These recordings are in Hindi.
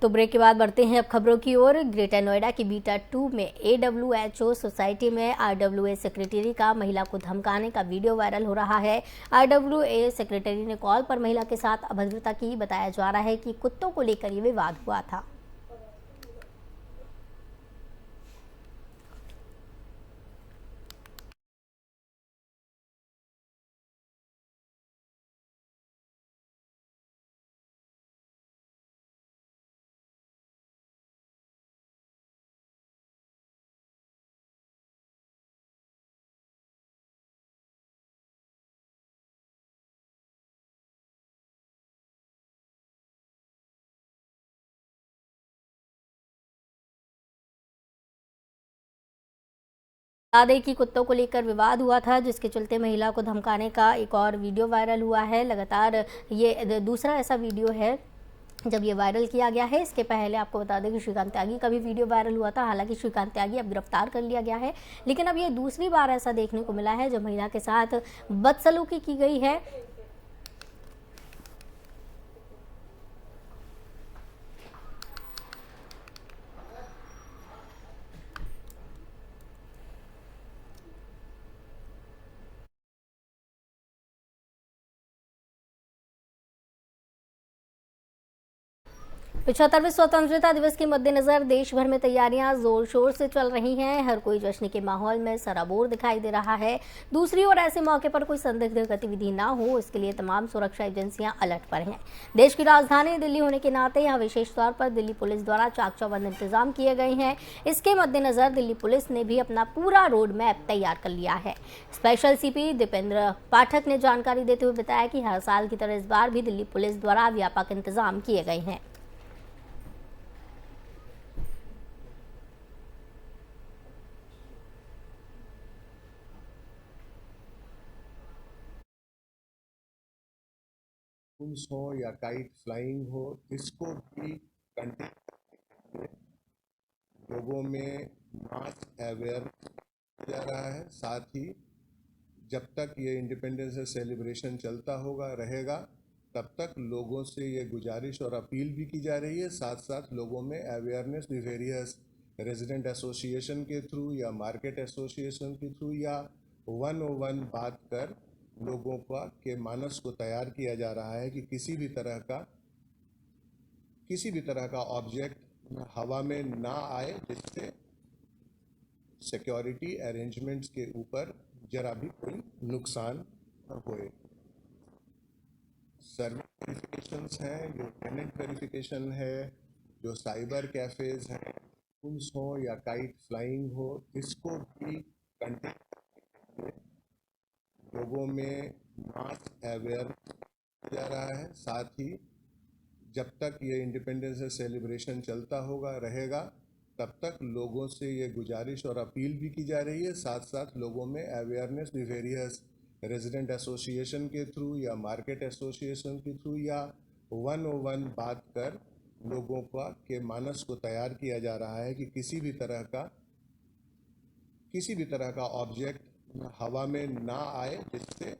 तो ब्रेक के बाद बढ़ते हैं अब खबरों की ओर। ग्रेटर नोएडा की बीटा 2 में AWHO सोसाइटी में RWA सेक्रेटरी का महिला को धमकाने का वीडियो वायरल हो रहा है। RWA सेक्रेटरी ने कॉल पर महिला के साथ अभद्रता की। बताया जा रहा है कि कुत्तों को लेकर ये विवाद हुआ था। बता दें कि कुत्तों को लेकर विवाद हुआ था, जिसके चलते महिला को धमकाने का एक और वीडियो वायरल हुआ है। लगातार ये दूसरा ऐसा वीडियो है जब ये वायरल किया गया है। इसके पहले आपको बता दें कि श्रीकांत त्यागी का भी वीडियो वायरल हुआ था। हालांकि श्रीकांत त्यागी अब गिरफ्तार कर लिया गया है, लेकिन अब ये दूसरी बार ऐसा देखने को मिला है जब महिला के साथ बदसलूकी की गई है। पिछहत्तरवें स्वतंत्रता दिवस के मद्देनजर देश भर में तैयारियां जोर शोर से चल रही हैं। हर कोई जश्न के माहौल में सराबोर दिखाई दे रहा है। दूसरी ओर ऐसे मौके पर कोई संदिग्ध गतिविधि ना हो, इसके लिए तमाम सुरक्षा एजेंसियां अलर्ट पर हैं। देश की राजधानी दिल्ली होने के नाते यहाँ विशेष तौर पर दिल्ली पुलिस द्वारा चाक चौबंद इंतजाम किए गए हैं। इसके मद्देनजर दिल्ली पुलिस ने भी अपना पूरा रोड मैप तैयार कर लिया है। स्पेशल CP दीपेंद्र पाठक ने जानकारी देते हुए बताया कि हर साल की तरह इस बार भी दिल्ली पुलिस द्वारा व्यापक इंतजाम किए गए हैं। हो या काइट फ्लाइंग हो, इसको भी कंटेन लोगों में मास अवेयर किया जा रहा है। साथ ही जब तक ये इंडिपेंडेंस डे सेलिब्रेशन चलता होगा रहेगा, तब तक लोगों से ये गुजारिश और अपील भी की जा रही है। साथ साथ लोगों में अवेयरनेस भी वेरियस रेजिडेंट एसोसिएशन के थ्रू या मार्केट एसोसिएशन के थ्रू या 101 बात कर लोगों के मानस को तैयार किया जा रहा है कि किसी भी तरह का ऑब्जेक्ट हवा में ना आए, जिससे सिक्योरिटी अरेंजमेंट्स के ऊपर जरा भी कोई नुकसान न होए। सर्विस वेरिफिकेशंस हैं, जो टेनेंट वेरिफिकेशन है, जो साइबर कैफेज हैं, उन्स हो या काइट फ्लाइंग हो, इसको भी कंटेन लोगों में मास अवेयर किया जा रहा है। साथ ही जब तक ये इंडिपेंडेंस डे सेलिब्रेशन चलता होगा रहेगा, तब तक लोगों से ये गुजारिश और अपील भी की जा रही है। साथ साथ लोगों में अवेयरनेस भी वेरियस रेजिडेंट एसोसिएशन के थ्रू या मार्केट एसोसिएशन के थ्रू या 101 बात कर लोगों के मानस को तैयार किया जा रहा है कि किसी भी तरह का ऑब्जेक्ट हवा में ना आए, जिससे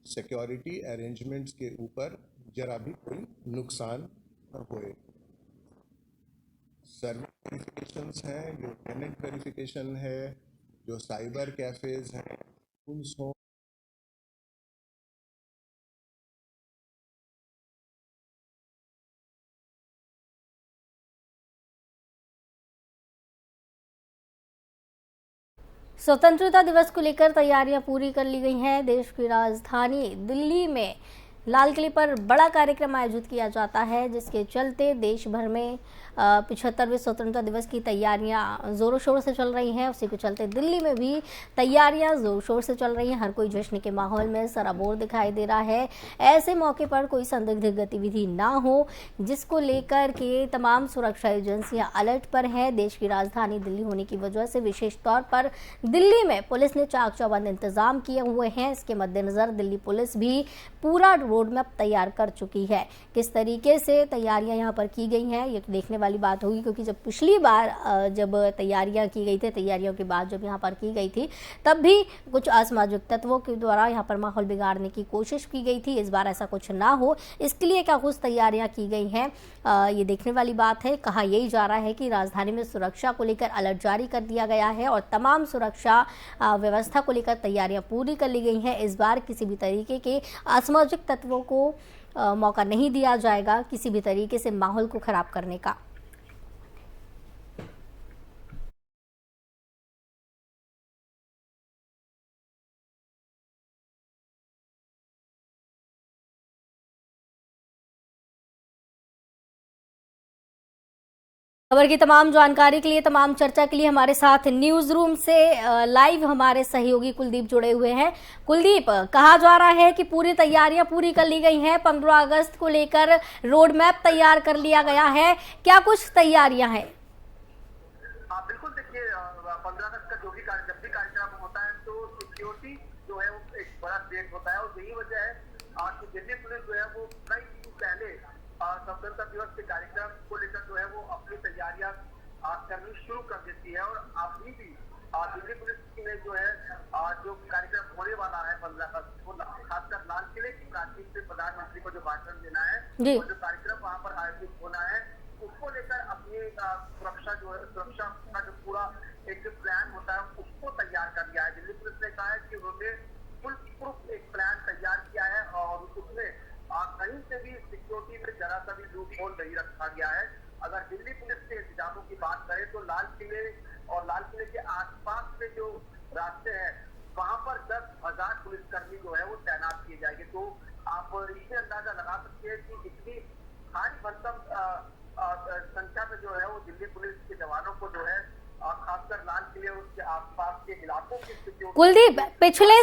सिक्योरिटी अरेंजमेंट्स के ऊपर जरा भी कोई नुकसान न होए। सर्विस वेरिफिकेशंस हैं, जो टेनेंट वेरिफिकेशन है, जो साइबर कैफेज हैं, उन्स हो। स्वतंत्रता दिवस को लेकर तैयारियां पूरी कर ली गई हैं। देश की राजधानी दिल्ली में लाल किले पर बड़ा कार्यक्रम आयोजित किया जाता है, जिसके चलते देश भर में 75वें स्वतंत्रता दिवस की तैयारियां जोरों शोर से चल रही हैं। उसी के चलते दिल्ली में भी तैयारियां जोर शोर से चल रही हैं। हर कोई जश्न के माहौल में सराबोर दिखाई दे रहा है। ऐसे मौके पर कोई संदिग्ध गतिविधि ना हो, जिसको लेकर के तमाम सुरक्षा एजेंसियां अलर्ट पर हैं। देश की राजधानी दिल्ली होने की वजह से विशेष तौर पर दिल्ली में पुलिस ने चाक चौबंद इंतजाम किए हुए हैं। इसके मद्देनजर दिल्ली पुलिस भी पूरा रोड मैप तैयार कर चुकी है। किस तरीके से तैयारियां यहां पर की गई हैं ये तो देखने वाली बात होगी, क्योंकि जब पिछली बार जब तैयारियां की गई थी, तैयारियों की बात जब यहां पर की गई थी, तब भी कुछ असामाजिक तत्वों के द्वारा यहां पर माहौल बिगाड़ने की कोशिश की गई थी। इस बार ऐसा कुछ ना हो, इसके लिए क्या कुछ तैयारियां की गई हैं ये देखने वाली बात है। कहा यही जा रहा है कि राजधानी में सुरक्षा को लेकर अलर्ट जारी कर दिया गया है और तमाम सुरक्षा व्यवस्था को लेकर तैयारियां पूरी कर ली गई हैं। इस बार किसी भी तरीके के असामाजिक तत्वों को मौका नहीं दिया जाएगा किसी भी तरीके से माहौल को खराब करने का। खबर की तमाम जानकारी के लिए, तमाम चर्चा के लिए हमारे साथ न्यूज रूम से लाइव हमारे सहयोगी कुलदीप जुड़े हुए हैं। कुलदीप, कहा जा रहा है कि पूरी तैयारियां पूरी कर ली गई हैं, 15 अगस्त को लेकर रोड मैप तैयार कर लिया गया है, क्या कुछ तैयारियां हैं? बिल्कुल, देखिए 15 अगस्त का जब भी कार्यक्रम होता है तो सिक्योरिटी जो है वो एक बड़ा थ्रेट होता है और यही वजह है कि दिल्ली पुलिस जो है वो कई दिन पहले स्वतंत्रता दिवस के कार्यक्रम को लेकर जो है वो अपनी तैयारियां करनी शुरू कर देती है। और अभी भी दिल्ली पुलिस ने जो है जो कार्यक्रम होने वाला है 15 अगस्त को, खासकर लाल किले की प्राचीर से प्रधानमंत्री को जो भाषण देना है और जो कार्यक्रम वहां पर आयोजित होना है, उसको लेकर अपनी सुरक्षा का जो पूरा एक जो प्लान होता है उसको तैयार कर लिया है। दिल्ली पुलिस ने कहा है कि उन्होंने फुल प्रूफ एक प्लान तैयार किया है और उसमें कहीं से भी सिक्योरिटी में जरा सा भी लूप होल नहीं रखा गया है। अगर दिल्ली पुलिस के इंतजामों की बात करें तो लाल किले और लाल किले के आसपास के जो रास्ते हैं वहां पर 10,000 पुलिसकर्मी जो है वो तैनात किए जाएंगे। तो आप इससे अंदाजा लगा सकते हैं कि इतनी भारी भरकम संख्या में जो है वो दिल्ली पुलिस के जवानों को जो है खासकर लाल किले और उसके आसपास के इलाकों की कुलदीप, पिछले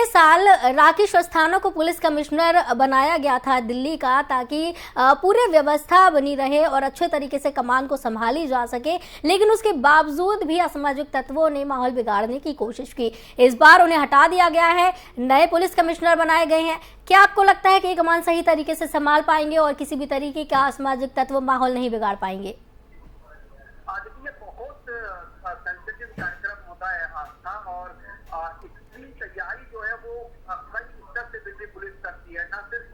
साल राकेश अस्थाना को पुलिस कमिश्नर बनाया गया था दिल्ली का, ताकि पूरे व्यवस्था बनी रहे और अच्छे तरीके से कमान को संभाली जा सके, लेकिन उसके बावजूद भी असामाजिक तत्वों ने माहौल बिगाड़ने की कोशिश की। इस बार उन्हें हटा दिया गया है, नए पुलिस कमिश्नर बनाए गए हैं। क्या आपको लगता है कि ये कमान सही तरीके से संभाल पाएंगे और किसी भी तरीके का असामाजिक तत्व माहौल नहीं बिगाड़ पाएंगे? देखिए, बहुत सेंसिटिव कार्यक्रम होता है आस्था और इसकी तैयारी जो है वो कई स्तर से दिल्ली पुलिस करती है। न सिर्फ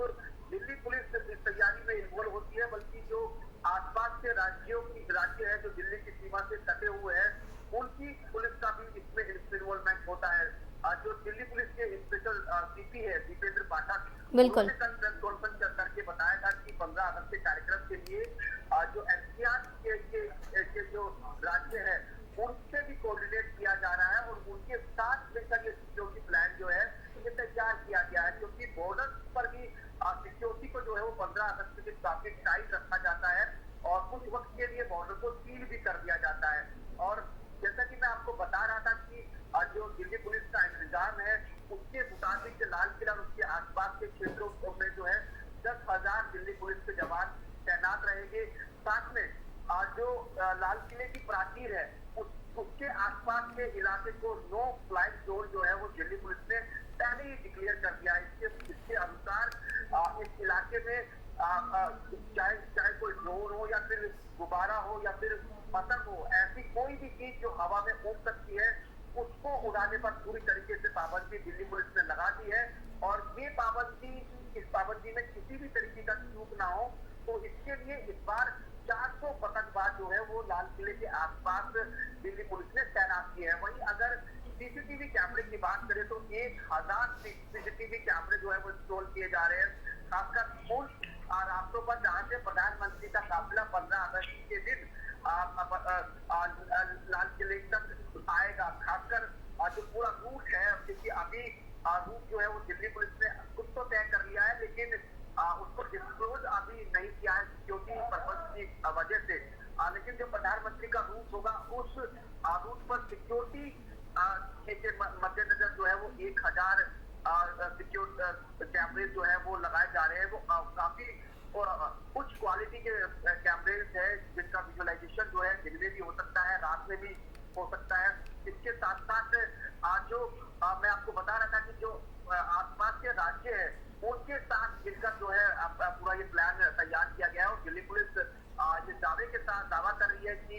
दिल्ली पुलिस इस तैयारी में इन्वॉल्व होती है, बल्कि जो आसपास के राज्य है जो दिल्ली की सीमा से सटे हुए हैं, उनकी पुलिस का भी इसमें इन्वॉल्वमेंट होता है। जो दिल्ली पुलिस के स्पेशल सीपी है दीपेंद्र पाठक, बिल्कुल, कल प्रेस कॉन्फ्रेंस करके बताया था कि 15 अगस्त के कार्यक्रम के लिए जो एनसीआर के जो राज्य है उनसे भी कोऑर्डिनेट किया जा रहा है और उनके साथ मिलकर ये सिक्योरिटी प्लान जो है ये तैयार किया गया है, क्योंकि बॉर्डर पर भी सिक्योरिटी को जो है वो 15 अगस्त के काफी टाइट रखा जाता है और कुछ वक्त के लिए बॉर्डर को सील भी कर दिया जाता है। और जैसा कि मैं आपको बता रहा था कि जो दिल्ली पुलिस का इंतजाम है उसके मुताबिक लाल किला और उसके आसपास के क्षेत्रों में जो है 10,000 दिल्ली पुलिस के जवान तैनात रहेंगे। साथ में जो लाल किले की प्राचीर है उसके आसपास के इलाके को नो फ्लाई जोन जो है वो दिल्ली पुलिस ने पहले ही डिक्लेयर कर दिया है। इसके अनुसार इस इलाके में चाहे कोई ड्रोन हो या फिर गुब्बारा हो या फिर पतंग हो, ऐसी कोई भी चीज जो हवा में उड़ सकती है उसको उड़ाने पर पूरी तरीके से पाबंदी दिल्ली पुलिस ने लगा दी है। और ये इस पाबंदी में किसी भी तरीके का चूक ना हो, तो इसके लिए इस बार 400 पतंगबाज जो है वो लाल किले के आसपास दिल्ली पुलिस ने तैनात किए हैं। वहीं अगर सीसीटीवी कैमरे की बात करें तो 1,000 सीसीटीवी कैमरे जो है वो इंस्टॉल किए जा रहे हैं, खासकर उन रास्तों पर जहां से प्रधानमंत्री का काफिला 15 अगस्त के दिन लाल किले तक आएगा। खासकर जो पूरा रूट है, क्योंकि अभी रूट जो है वो दिल्ली पुलिस ने खुद तो तय कर लिया है, लेकिन उसको डिस्क्लोज अभी नहीं किया है सिक्योरिटी पर्पज की वजह से। लेकिन जो प्रधानमंत्री का रूट होगा उस रूट पर सिक्योरिटी के मद्देनजर जो है वो 1,000 सिक्योरिटी कैमरे जो है वो लगाए जा रहे हैं। वो काफी और कुछ क्वालिटी के कैमरेज है जिनका विजुअलाइजेशन जो है दिन में भी हो सकता है, रात में भी हो सकता है। इसके साथ साथ जो मैं आपको बता रहा था कि जो आसपास के राज्य है पूरा ये प्लान तैयार किया गया है। और दिल्ली पुलिस ये दावे के साथ दावा कर रही है कि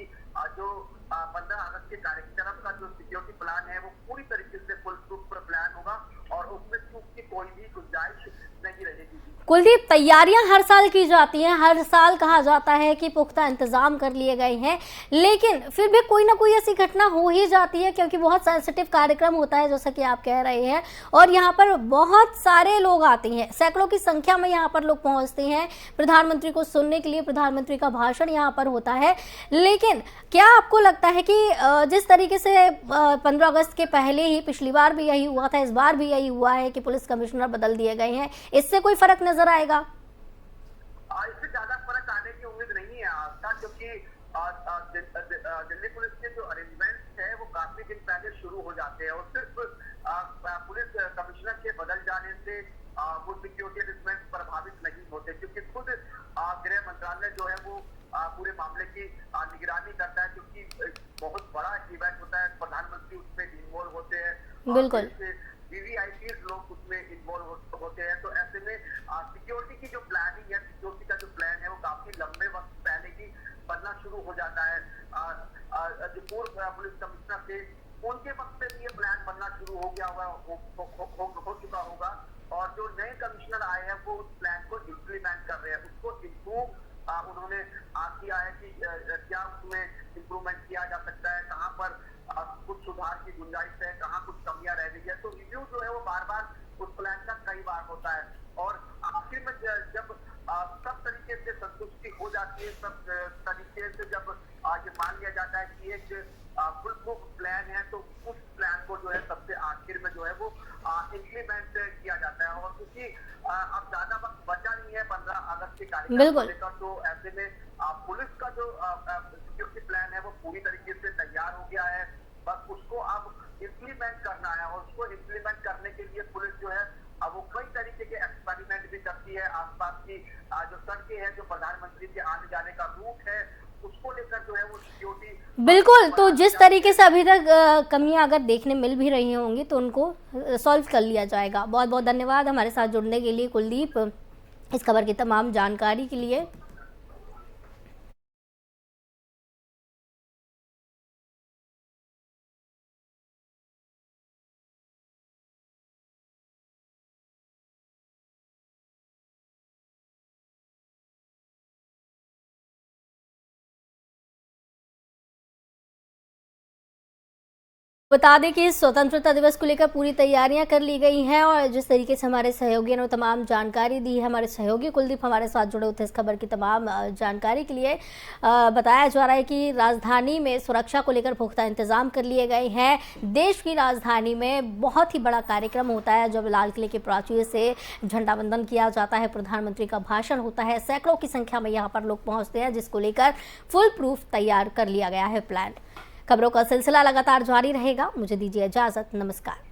जो 15 अगस्त के कार्यक्रम का जो सिक्योरिटी प्लान है वो पूरी तरीके से फुल प्रूफ प्लान होगा और उसमें चूक की कोई भी गुंजाइश नहीं रहेगी। कुलदीप, तैयारियां हर साल की जाती हैं, हर साल कहा जाता है कि पुख्ता इंतजाम कर लिए गए हैं, लेकिन फिर भी कोई ना कोई ऐसी घटना हो ही जाती है क्योंकि बहुत सेंसिटिव कार्यक्रम होता है जैसा कि आप कह रहे हैं, और यहाँ पर बहुत सारे लोग आते हैं, सैकड़ों की संख्या में यहाँ पर लोग पहुंचते हैं प्रधानमंत्री को सुनने के लिए। प्रधानमंत्री का भाषण यहाँ पर होता है, लेकिन क्या आपको लगता है कि जिस तरीके से 15 अगस्त के पहले ही पिछली बार भी यही हुआ था, इस बार भी यही हुआ है कि पुलिस कमिश्नर बदल दिए गए हैं, इससे कोई फर्क नजर आएगा? इससे ज्यादा फर्क आने की उम्मीद नहीं है आस्था, क्योंकि दिल्ली पुलिस के जो अरेंजमेंट्स है वो काफी दिन पहले शुरू हो जाते हैं और सिर्फ पुलिस कमिश्नर के बदल जाने से वो सिक्योरिटी अरेंजमेंट प्रभावित नहीं होते, क्योंकि खुद गृह मंत्रालय जो है वो पूरे मामले की निगरानी करता है, क्योंकि बहुत बड़ा इवेंट होता है, प्रधानमंत्री उसमें इन्वॉल्व होते हैं, बिल्कुल वीवीआईपी लोग उसमें इन्वॉल्व होते हैं। तो ऐसे में सिक्योरिटी की जो प्लानिंग है, सिक्योरिटी का जो प्लान है वो काफी लंबे वक्त पहले ही बनना शुरू हो जाता है। जो पूर्व पुलिस कमिश्नर थे उनके वक्त पे ये प्लान बनना शुरू हो गया होगा, हो चुका होगा, और जो नए कमिश्नर आए हैं वो उस प्लान को इम्प्लीमेंट कर रहे हैं, उसको इम्प्रूव उन्होंने किया है कि क्या उसमें इम्प्रूवमेंट किया जा सकता है, कहाँ पर कुछ सुधार की गुंजाइश है, कहाँ कुछ कमियां रह गई है। तो रिव्यू जो है वो बार बार उस प्लान का कई बार होता है और आखिर में जब सब तरीके से संतुष्टि हो जाती है, सब तरीके से जब ये मान लिया जाता है कि एक फुल प्रूफ प्लान है, तो उस प्लान को जो है सबसे आखिर में जो है वो इम्प्लीमेंट किया जाता है। और क्योंकि अब ज्यादा वक्त बचा नहीं है 15 अगस्त के कार्यक्रम को लेकर, तो ऐसे में पुलिस का जो सिक्योरिटी प्लान है वो पूरी तरीके से तैयार हो गया है, बस उसको अब इम्प्लीमेंट करना है। और उसको इम्प्लीमेंट करने के लिए पुलिस जो है अब वो कई तरीके के एक्सपेरिमेंट भी करती है। आसपास की जो सड़कें हैं, जो प्रधानमंत्री के आने जाने का रूट है, उसको लेकर जो है वो सिक्योरिटी बिल्कुल। तो जिस तरीके से अभी तक कमियां अगर देखने मिल भी रही होंगी तो उनको सॉल्व कर लिया जाएगा। बहुत बहुत धन्यवाद हमारे साथ जुड़ने के लिए कुलदीप, इस खबर की तमाम जानकारी के लिए। बता दें कि स्वतंत्रता दिवस को लेकर पूरी तैयारियां कर ली गई हैं और जिस तरीके से हमारे सहयोगियों ने तमाम जानकारी दी है, हमारे सहयोगी कुलदीप हमारे साथ जुड़े हुए थे इस खबर की तमाम जानकारी के लिए। बताया जा रहा है कि राजधानी में सुरक्षा को लेकर पुख्ता इंतजाम कर लिए गए हैं। देश की राजधानी में बहुत ही बड़ा कार्यक्रम होता है जब लाल किले के प्राचीर से झंडा वंदन किया जाता है, प्रधानमंत्री का भाषण होता है, सैकड़ों की संख्या में यहाँ पर लोग पहुँचते हैं, जिसको लेकर फुल प्रूफ तैयार कर लिया गया है प्लान। खबरों का सिलसिला लगातार जारी रहेगा। मुझे दीजिए इजाजत, नमस्कार।